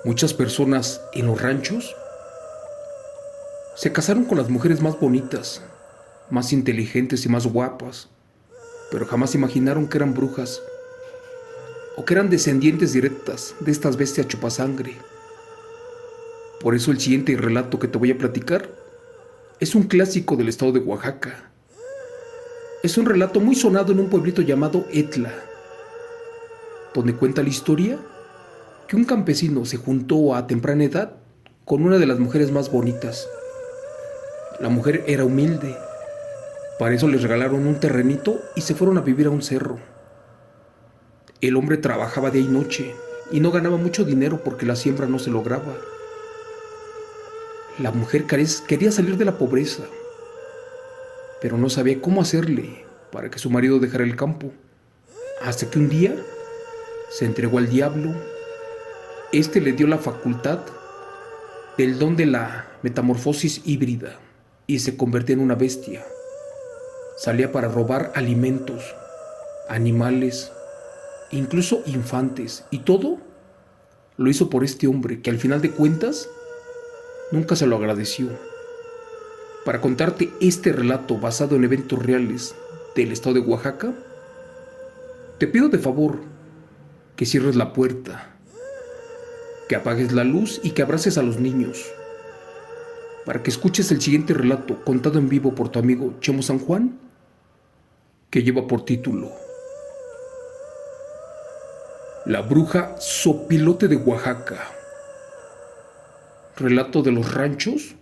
Muchas personas en los ranchos se casaron con las mujeres más bonitas, más inteligentes y más guapas, pero jamás imaginaron que eran brujas o que eran descendientes directas de estas bestias chupasangre. Por eso el siguiente relato que te voy a platicar es un clásico del estado de Oaxaca. Es un relato muy sonado en un pueblito llamado Etla, donde cuenta la historia que un campesino se juntó a temprana edad con una de las mujeres más bonitas. La mujer era humilde. Para eso les regalaron un terrenito y se fueron a vivir a un cerro. El hombre trabajaba día y noche y no ganaba mucho dinero porque la siembra no se lograba. La mujer quería salir de la pobreza, pero no sabía cómo hacerle para que su marido dejara el campo. Hasta que un día se entregó al diablo. Este le dio la facultad del don de la metamorfosis híbrida y se convertía en una bestia. Salía para robar alimentos, animales, incluso infantes, y todo lo hizo por este hombre que al final de cuentas nunca se lo agradeció. Para contarte este relato basado en eventos reales del estado de Oaxaca, te pido de favor que cierres la puerta, que apagues la luz y que abraces a los niños, para que escuches el siguiente relato contado en vivo por tu amigo Chemo San Juan, que lleva por título La bruja sopilote de Oaxaca. Relato de los ranchos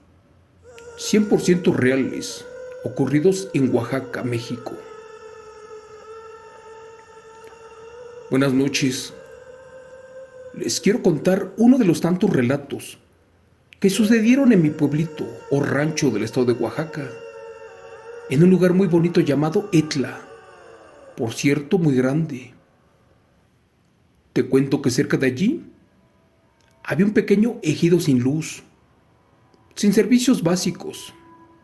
100% reales, ocurridos en Oaxaca, México. Buenas noches. Les quiero contar uno de los tantos relatos que sucedieron en mi pueblito o rancho del estado de Oaxaca, en un lugar muy bonito llamado Etla, por cierto, muy grande. Te cuento que cerca de allí había un pequeño ejido sin luz, sin servicios básicos,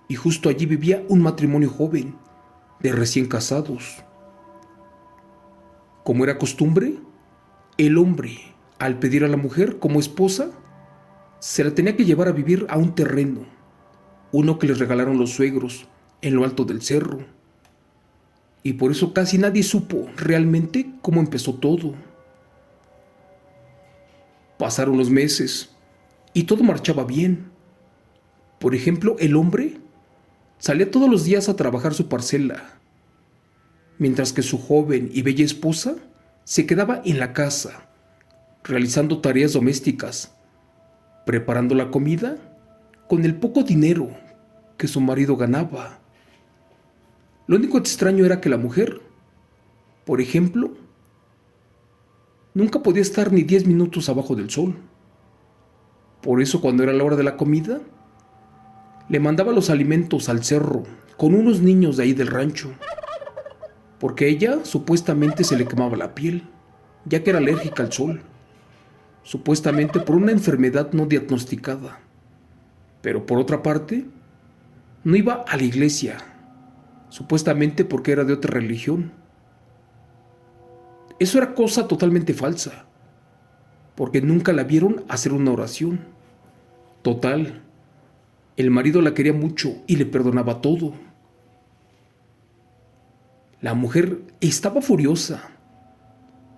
y justo allí vivía un matrimonio joven, de recién casados. Como era costumbre, el hombre, al pedir a la mujer como esposa, se la tenía que llevar a vivir a un terreno, uno que les regalaron los suegros en lo alto del cerro. Y por eso casi nadie supo realmente cómo empezó todo. Pasaron los meses y todo marchaba bien. Por ejemplo, el hombre salía todos los días a trabajar su parcela, mientras que su joven y bella esposa se quedaba en la casa, realizando tareas domésticas, preparando la comida con el poco dinero que su marido ganaba. Lo único extraño era que la mujer, por ejemplo, nunca podía estar ni 10 minutos abajo del sol. Por eso cuando era la hora de la comida, le mandaba los alimentos al cerro con unos niños de ahí del rancho, porque a ella supuestamente se le quemaba la piel, ya que era alérgica al sol, supuestamente por una enfermedad no diagnosticada. Pero por otra parte, no iba a la iglesia, supuestamente porque era de otra religión. Eso era cosa totalmente falsa, porque nunca la vieron hacer una oración. Total, el marido la quería mucho y le perdonaba todo. La mujer estaba furiosa,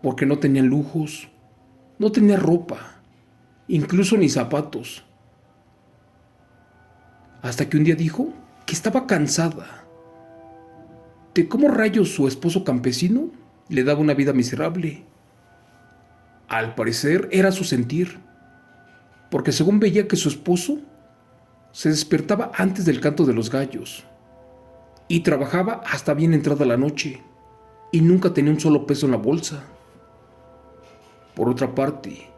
porque no tenía lujos, no tenía ropa, incluso ni zapatos. Hasta que un día dijo que estaba cansada de cómo rayos su esposo campesino le daba una vida miserable. Al parecer era su sentir, porque según veía que su esposo se despertaba antes del canto de los gallos y trabajaba hasta bien entrada la noche y nunca tenía un solo peso en la bolsa. Por otra parte,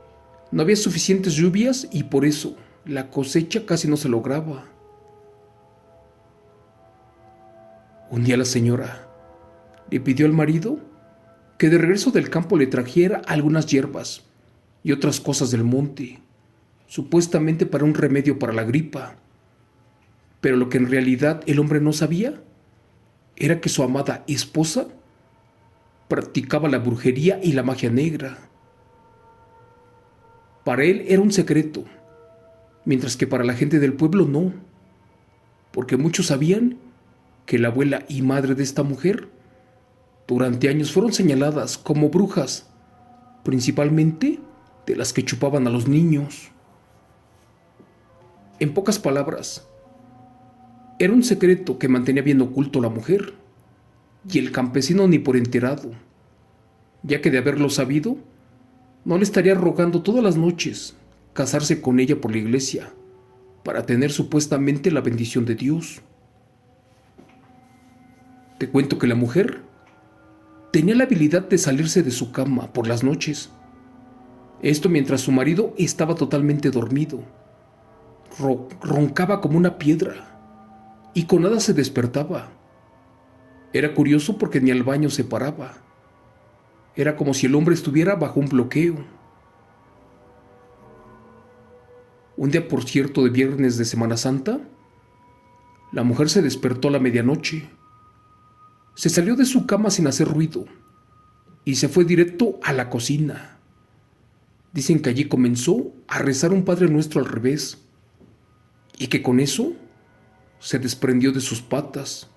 no había suficientes lluvias y por eso la cosecha casi no se lograba. Un día la señora le pidió al marido que de regreso del campo le trajera algunas hierbas y otras cosas del monte, supuestamente para un remedio para la gripa. Pero lo que en realidad el hombre no sabía era que su amada esposa practicaba la brujería y la magia negra. Para él era un secreto, mientras que para la gente del pueblo no, porque muchos sabían que la abuela y madre de esta mujer durante años fueron señaladas como brujas, principalmente de las que chupaban a los niños. En pocas palabras, era un secreto que mantenía bien oculto la mujer, y el campesino ni por enterado, ya que de haberlo sabido, no le estaría rogando todas las noches casarse con ella por la iglesia, para tener supuestamente la bendición de Dios. Te cuento que la mujer tenía la habilidad de salirse de su cama por las noches. Esto mientras su marido estaba totalmente dormido. Roncaba como una piedra y con nada se despertaba. Era curioso porque ni al baño se paraba. Era como si el hombre estuviera bajo un bloqueo. Un día, por cierto, de viernes de Semana Santa, la mujer se despertó a la medianoche. Se salió de su cama sin hacer ruido y se fue directo a la cocina. Dicen que allí comenzó a rezar un Padre Nuestro al revés y que con eso se desprendió de sus patas.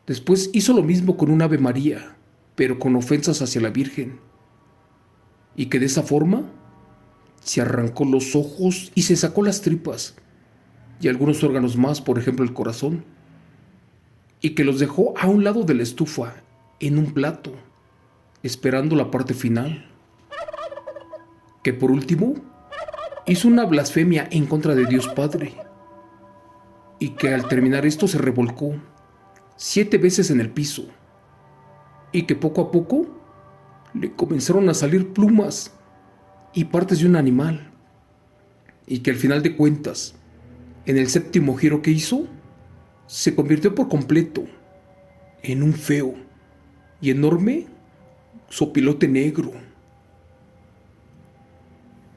Después hizo lo mismo con un Ave María, pero con ofensas hacia la Virgen, y que de esa forma se arrancó los ojos y se sacó las tripas y algunos órganos más, por ejemplo el corazón, y que los dejó a un lado de la estufa en un plato, esperando la parte final. Que por último hizo una blasfemia en contra de Dios Padre, y que al terminar esto se revolcó 7 veces en el piso, y que poco a poco le comenzaron a salir plumas y partes de un animal, y que al final de cuentas, en el 7.º giro que hizo, se convirtió por completo en un feo y enorme sopilote negro.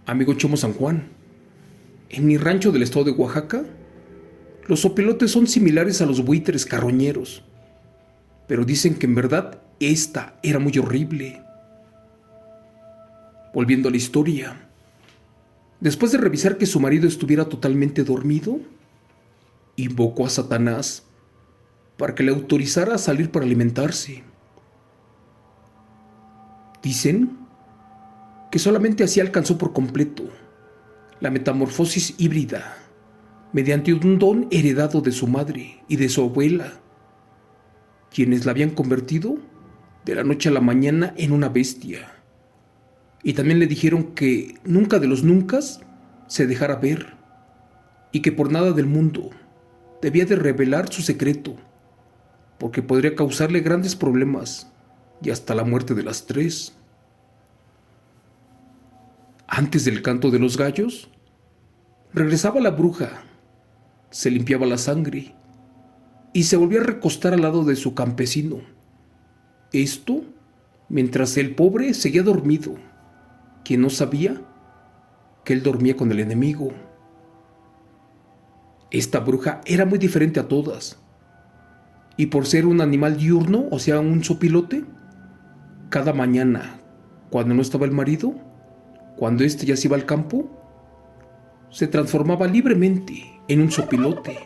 Amigo Chomo San Juan, en mi rancho del estado de Oaxaca, los sopilotes son similares a los buitres carroñeros, pero dicen que en verdad esta era muy horrible. Volviendo a la historia, después de revisar que su marido estuviera totalmente dormido, invocó a Satanás para que le autorizara a salir para alimentarse. Dicen que solamente así alcanzó por completo la metamorfosis híbrida mediante un don heredado de su madre y de su abuela, quienes la habían convertido de la noche a la mañana en una bestia. Y también le dijeron que nunca de los nuncas se dejara ver y que por nada del mundo debía de revelar su secreto, porque podría causarle grandes problemas y hasta la muerte de las 3. Antes del canto de los gallos, regresaba la bruja, se limpiaba la sangre y se volvía a recostar al lado de su campesino. Esto mientras el pobre seguía dormido, quien no sabía que él dormía con el enemigo. Esta bruja era muy diferente a todas, y por ser un animal diurno, o sea, un sopilote, cada mañana, cuando no estaba el marido, cuando éste ya se iba al campo, se transformaba libremente en un sopilote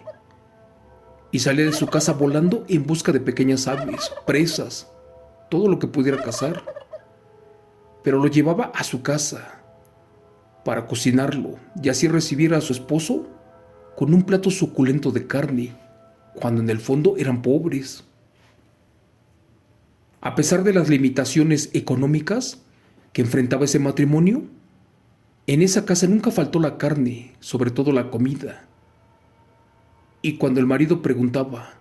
y salía de su casa volando en busca de pequeñas aves, presas, todo lo que pudiera cazar, pero lo llevaba a su casa para cocinarlo y así recibir a su esposo con un plato suculento de carne, cuando en el fondo eran pobres. A pesar de las limitaciones económicas que enfrentaba ese matrimonio, en esa casa nunca faltó la carne, sobre todo la comida. Y cuando el marido preguntaba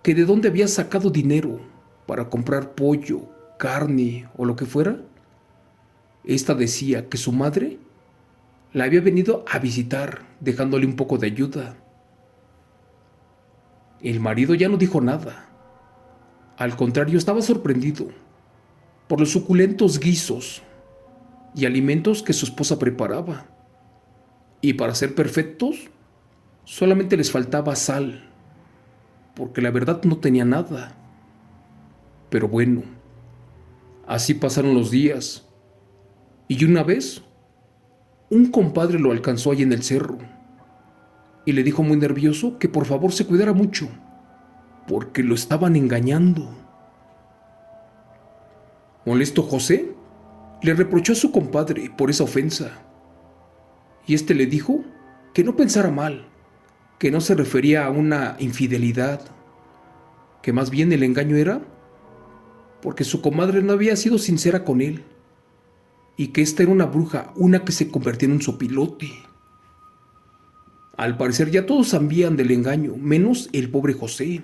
que de dónde había sacado dinero para comprar pollo, carne o lo que fuera, esta decía que su madre la había venido a visitar, dejándole un poco de ayuda. El marido ya no dijo nada. Al contrario, estaba sorprendido por los suculentos guisos y alimentos que su esposa preparaba. Y para ser perfectos, solamente les faltaba sal, porque la verdad no tenía nada. Pero bueno, así pasaron los días. Y una vez, un compadre lo alcanzó allí en el cerro y le dijo muy nervioso que por favor se cuidara mucho, porque lo estaban engañando. Molesto, José le reprochó a su compadre por esa ofensa, y este le dijo que no pensara mal, que no se refería a una infidelidad, que más bien el engaño era porque su comadre no había sido sincera con él, y que esta era una bruja, una que se convertía en un sopilote. Al parecer ya todos sabían del engaño, menos el pobre José.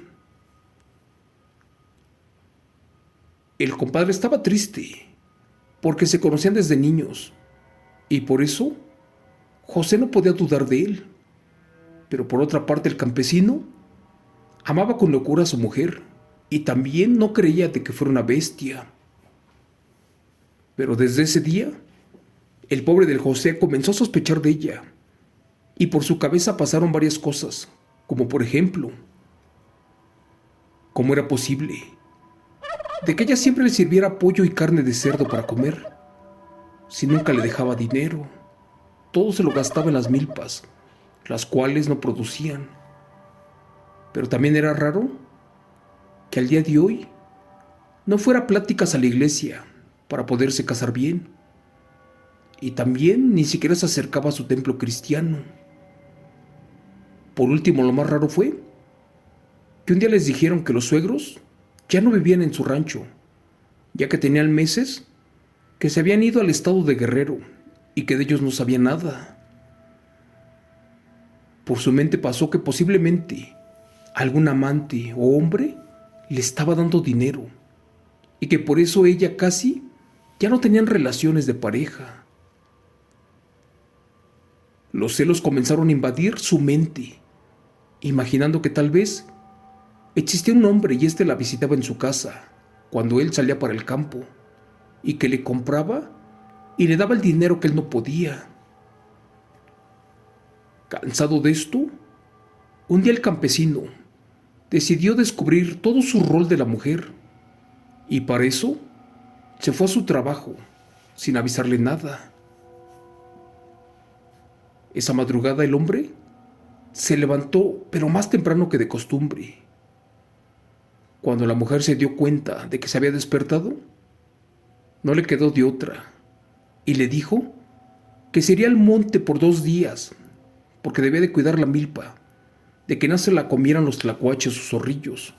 El compadre estaba triste, porque se conocían desde niños, y por eso José no podía dudar de él. Pero por otra parte el campesino amaba con locura a su mujer, y también no creía de que fuera una bestia. Pero desde ese día, el pobre del José comenzó a sospechar de ella, y por su cabeza pasaron varias cosas, como por ejemplo, ¿cómo era posible de que ella siempre le sirviera pollo y carne de cerdo para comer, si nunca le dejaba dinero? Todo se lo gastaba en las milpas, las cuales no producían. Pero también era raro que al día de hoy no fuera a pláticas a la iglesia para poderse casar bien, y también ni siquiera se acercaba a su templo cristiano. Por último, lo más raro fue que un día les dijeron que los suegros ya no vivían en su rancho, ya que tenían meses que se habían ido al estado de Guerrero y que de ellos no sabía nada. Por su mente pasó que posiblemente algún amante o hombre le estaba dando dinero, y que por eso ella casi ya no tenían relaciones de pareja. Los celos comenzaron a invadir su mente, imaginando que tal vez existía un hombre y éste la visitaba en su casa cuando él salía para el campo, y que le compraba y le daba el dinero que él no podía. Cansado de esto, un día el campesino decidió descubrir todo su rol de la mujer, y para eso se fue a su trabajo sin avisarle nada. Esa madrugada el hombre se levantó, pero más temprano que de costumbre. Cuando la mujer se dio cuenta de que se había despertado, no le quedó de otra, y le dijo que se iría al monte por 2 días, porque debía de cuidar la milpa, de que no se la comieran los tlacuaches o zorrillos,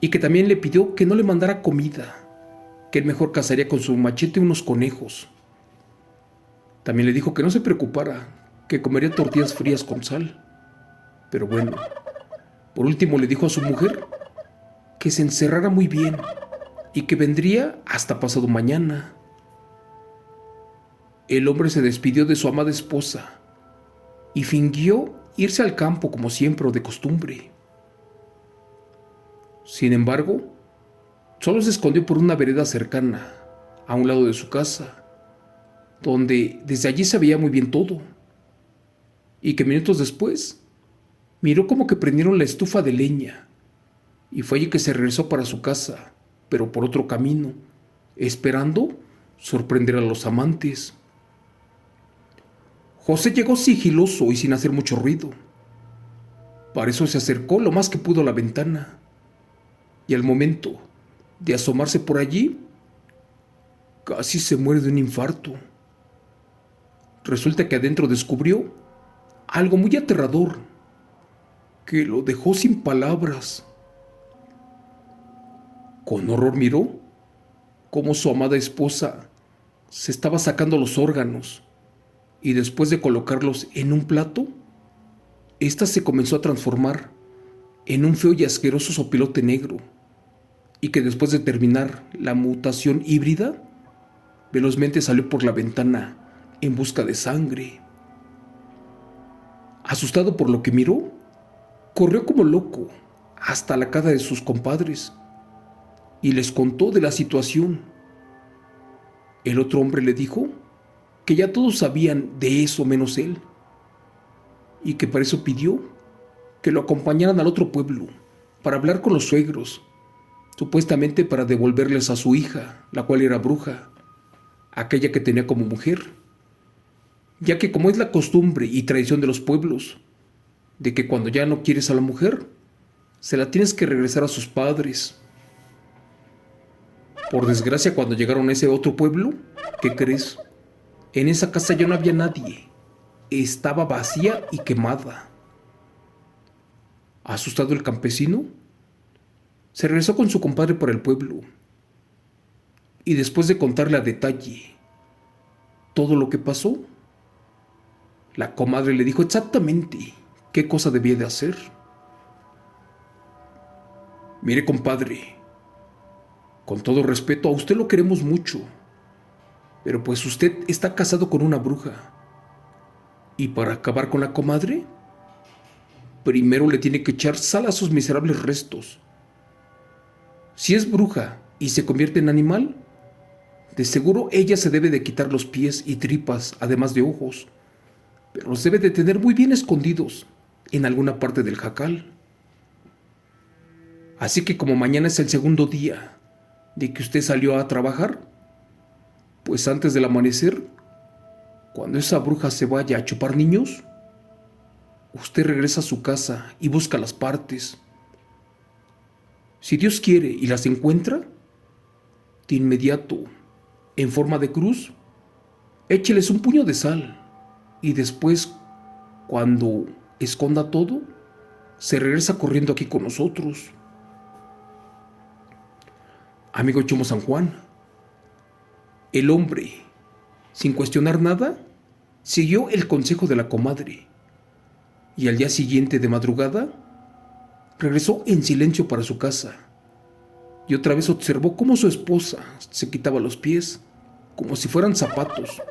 y que también le pidió que no le mandara comida, que él mejor cazaría con su machete unos conejos. También le dijo que no se preocupara, que comería tortillas frías con sal. Pero bueno, por último le dijo a su mujer que se encerrara muy bien y que vendría hasta pasado mañana. El hombre se despidió de su amada esposa y fingió irse al campo como siempre o de costumbre. Sin embargo, solo se escondió por una vereda cercana, a un lado de su casa, donde desde allí se veía muy bien todo, y que minutos después miró como que prendieron la estufa de leña, y fue allí que se regresó para su casa, pero por otro camino, esperando sorprender a los amantes. José llegó sigiloso y sin hacer mucho ruido. Para eso se acercó lo más que pudo a la ventana, y al momento de asomarse por allí, casi se muere de un infarto. Resulta que adentro descubrió algo muy aterrador, que lo dejó sin palabras. Con horror miró cómo su amada esposa se estaba sacando los órganos, y después de colocarlos en un plato, ésta se comenzó a transformar en un feo y asqueroso sopilote negro, y que después de terminar la mutación híbrida, velozmente salió por la ventana en busca de sangre. Asustado por lo que miró, corrió como loco hasta la casa de sus compadres y les contó de la situación. El otro hombre le dijo que ya todos sabían de eso menos él, y que para eso pidió que lo acompañaran al otro pueblo para hablar con los suegros, supuestamente para devolverles a su hija, la cual era bruja, aquella que tenía como mujer. ya que como es la costumbre y tradición de los pueblos, de que cuando ya no quieres a la mujer, se la tienes que regresar a sus padres. Por desgracia, cuando llegaron a ese otro pueblo, ¿qué crees? En esa casa ya no había nadie. Estaba vacía y quemada. Asustado el campesino, se regresó con su compadre para el pueblo y después de contarle a detalle todo lo que pasó, la comadre le dijo exactamente qué cosa debía de hacer. Mire, compadre, con todo respeto, a usted lo queremos mucho, pero pues usted está casado con una bruja. Y para acabar con la comadre, primero le tiene que echar sal a sus miserables restos. Si es bruja y se convierte en animal, de seguro ella se debe de quitar los pies y tripas, además de ojos, pero los debe de tener muy bien escondidos en alguna parte del jacal. Así que como mañana es el segundo día de que usted salió a trabajar, pues antes del amanecer, cuando esa bruja se vaya a chupar niños, usted regresa a su casa y busca las partes. Si Dios quiere y las encuentra, de inmediato, en forma de cruz, écheles un puño de sal y después, cuando esconda todo, se regresa corriendo aquí con nosotros. Amigo Chomo San Juan, el hombre, sin cuestionar nada, siguió el consejo de la comadre y al día siguiente de madrugada regresó en silencio para su casa y otra vez observó cómo su esposa se quitaba los pies como si fueran zapatos,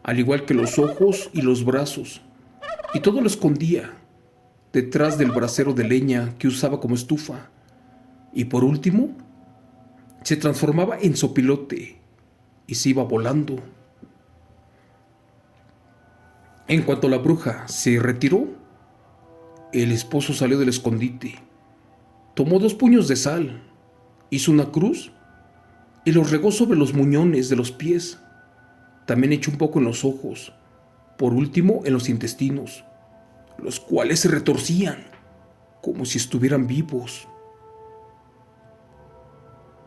al igual que los ojos y los brazos, y todo lo escondía detrás del brasero de leña que usaba como estufa, y por último se transformaba en sopilote y se iba volando. En cuanto la bruja se retiró, el esposo salió del escondite, tomó 2 puños de sal, hizo una cruz y los regó sobre los muñones de los pies. También echó un poco en los ojos, por último en los intestinos, los cuales se retorcían como si estuvieran vivos.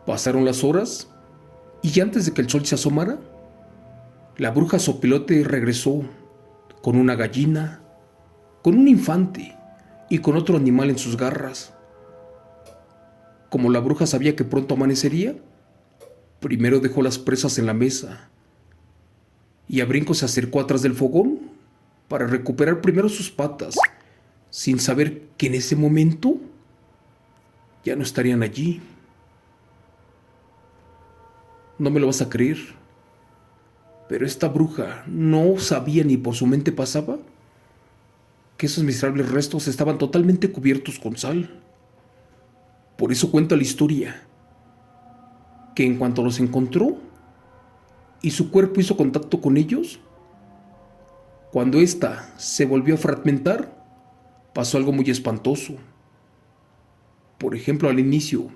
Pasaron las horas y antes de que el sol se asomara, la bruja sopilote regresó con una gallina, con un infante y con otro animal en sus garras. Como la bruja sabía que pronto amanecería, primero dejó las presas en la mesa y a brinco se acercó atrás del fogón para recuperar primero sus patas, sin saber que en ese momento ya no estarían allí. No me lo vas a creer, pero esta bruja no sabía ni por su mente pasaba que esos miserables restos estaban totalmente cubiertos con sal. Por eso cuenta la historia, que en cuanto los encontró y su cuerpo hizo contacto con ellos, cuando ésta se volvió a fragmentar, pasó algo muy espantoso. Por ejemplo, al inicio,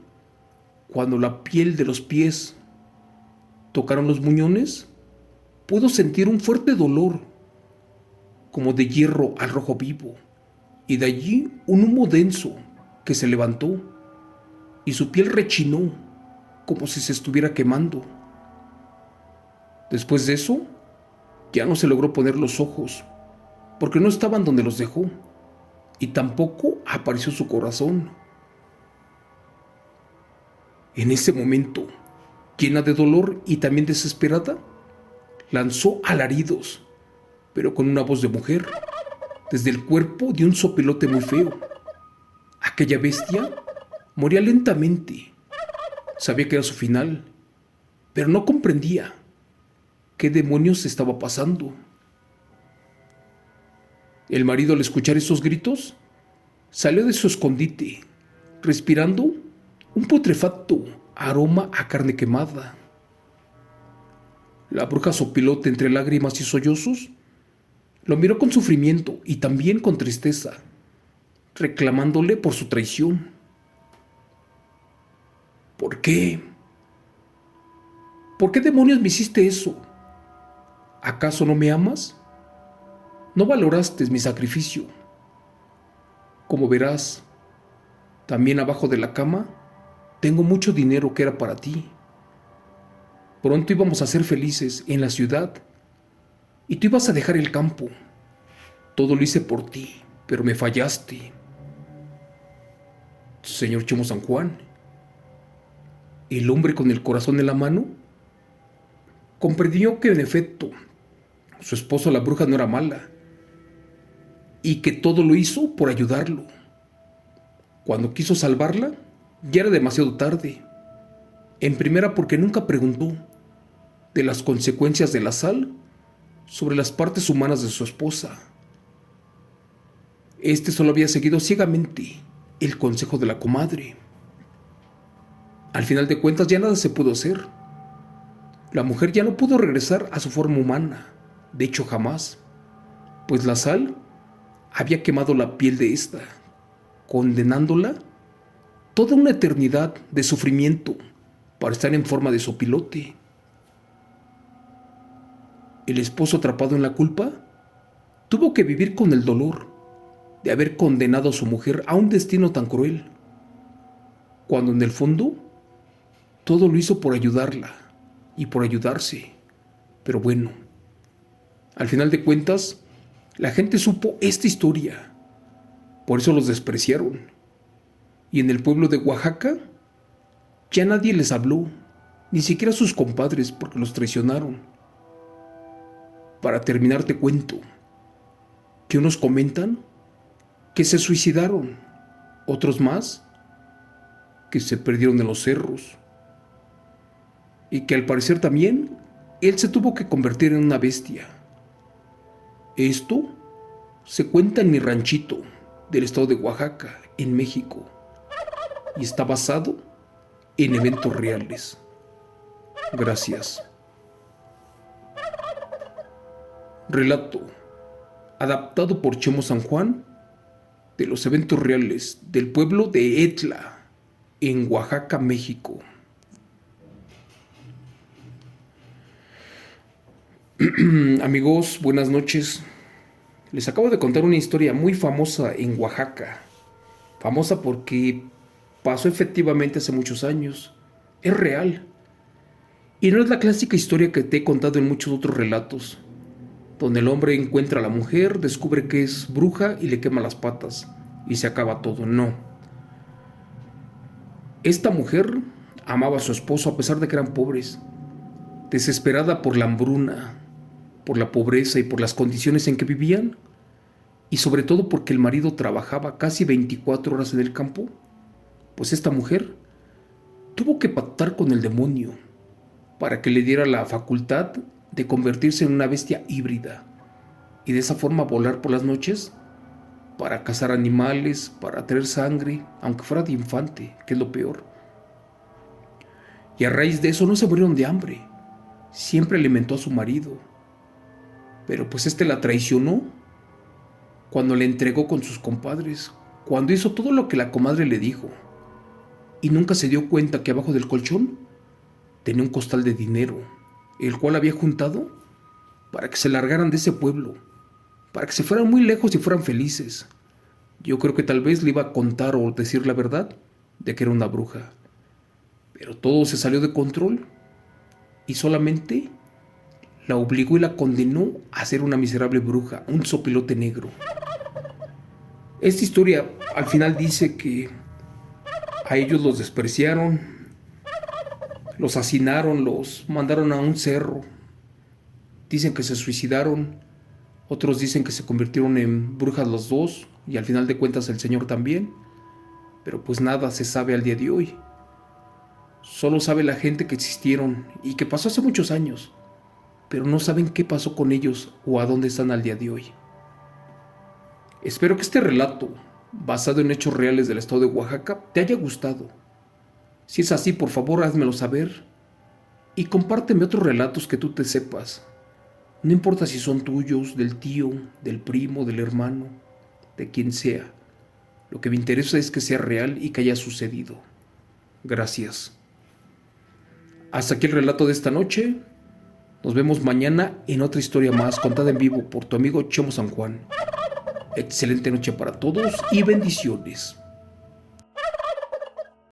cuando la piel de los pies tocaron los muñones, pudo sentir un fuerte dolor, como de hierro al rojo vivo, y de allí un humo denso que se levantó, y su piel rechinó, como si se estuviera quemando. Después de eso, ya no se logró poner los ojos, porque no estaban donde los dejó, y tampoco apareció su corazón. En ese momento, llena de dolor y también desesperada, lanzó alaridos, pero con una voz de mujer, desde el cuerpo de un sopilote muy feo. Aquella bestia moría lentamente. Sabía que era su final, pero no comprendía qué demonios estaba pasando. El marido, al escuchar esos gritos, salió de su escondite, respirando un putrefacto aroma a carne quemada. La bruja sopilote, entre lágrimas y sollozos, lo miró con sufrimiento y también con tristeza, reclamándole por su traición. ¿Por qué? ¿Por qué demonios me hiciste eso? ¿Acaso no me amas? No valoraste mi sacrificio. Como verás, también abajo de la cama tengo mucho dinero que era para ti. Pronto íbamos a ser felices en la ciudad y tú ibas a dejar el campo. Todo lo hice por ti, pero me fallaste. Señor Chemo San Juan, el hombre con el corazón en la mano comprendió que en efecto su esposo la bruja no era mala y que todo lo hizo por ayudarlo. Cuando quiso salvarla, ya era demasiado tarde. En primera porque nunca preguntó de las consecuencias de la sal sobre las partes humanas de su esposa. Este solo había seguido ciegamente el consejo de la comadre. Al final de cuentas ya nada se pudo hacer. La mujer ya no pudo regresar a su forma humana, de hecho jamás, pues la sal había quemado la piel de ésta, condenándola toda una eternidad de sufrimiento para estar en forma de sopilote. El esposo, atrapado en la culpa, tuvo que vivir con el dolor de haber condenado a su mujer a un destino tan cruel, cuando en el fondo todo lo hizo por ayudarla y por ayudarse. Pero bueno, al final de cuentas, la gente supo esta historia, por eso los despreciaron. Y en el pueblo de Oaxaca ya nadie les habló, ni siquiera sus compadres, porque los traicionaron. Para terminar te cuento que unos comentan que se suicidaron, otros más que se perdieron en los cerros y que al parecer también él se tuvo que convertir en una bestia. Esto se cuenta en mi ranchito del estado de Oaxaca, en México, y está basado en eventos reales. Gracias. Relato adaptado por Chemo San Juan de los eventos reales del pueblo de Etla, en Oaxaca, México. Amigos, buenas noches. Les acabo de contar una historia muy famosa en Oaxaca. Famosa porque pasó efectivamente hace muchos años. Es real. Y no es la clásica historia que te he contado en muchos otros relatos, donde el hombre encuentra a la mujer, descubre que es bruja y le quema las patas y se acaba todo. No. Esta mujer amaba a su esposo a pesar de que eran pobres, desesperada por la hambruna, por la pobreza y por las condiciones en que vivían, y sobre todo porque el marido trabajaba casi 24 horas en el campo. Pues esta mujer tuvo que pactar con el demonio para que le diera la facultad de convertirse en una bestia híbrida y de esa forma volar por las noches para cazar animales, para traer sangre, aunque fuera de infante, que es lo peor. Y a raíz de eso no se murieron de hambre, siempre alimentó a su marido, pero pues este la traicionó cuando le entregó con sus compadres, cuando hizo todo lo que la comadre le dijo, y nunca se dio cuenta que abajo del colchón tenía un costal de dinero, el cual había juntado para que se largaran de ese pueblo, para que se fueran muy lejos y fueran felices. Yo creo que tal vez le iba a contar o decir la verdad de que era una bruja, pero todo se salió de control y solamente la obligó y la condenó a ser una miserable bruja, un sopilote negro. Esta historia al final dice que a ellos los despreciaron, los hacinaron, los mandaron a un cerro. Dicen que se suicidaron, otros dicen que se convirtieron en brujas los dos y al final de cuentas el señor también. Pero pues nada se sabe al día de hoy. Solo sabe la gente que existieron y que pasó hace muchos años, pero no saben qué pasó con ellos o a dónde están al día de hoy. Espero que este relato, basado en hechos reales del estado de Oaxaca, te haya gustado. Si es así, por favor, házmelo saber y compárteme otros relatos que tú te sepas. No importa si son tuyos, del tío, del primo, del hermano, de quien sea. Lo que me interesa es que sea real y que haya sucedido. Gracias. Hasta aquí el relato de esta noche. Nos vemos mañana en otra historia más contada en vivo por tu amigo Chemo San Juan. Excelente noche para todos y bendiciones.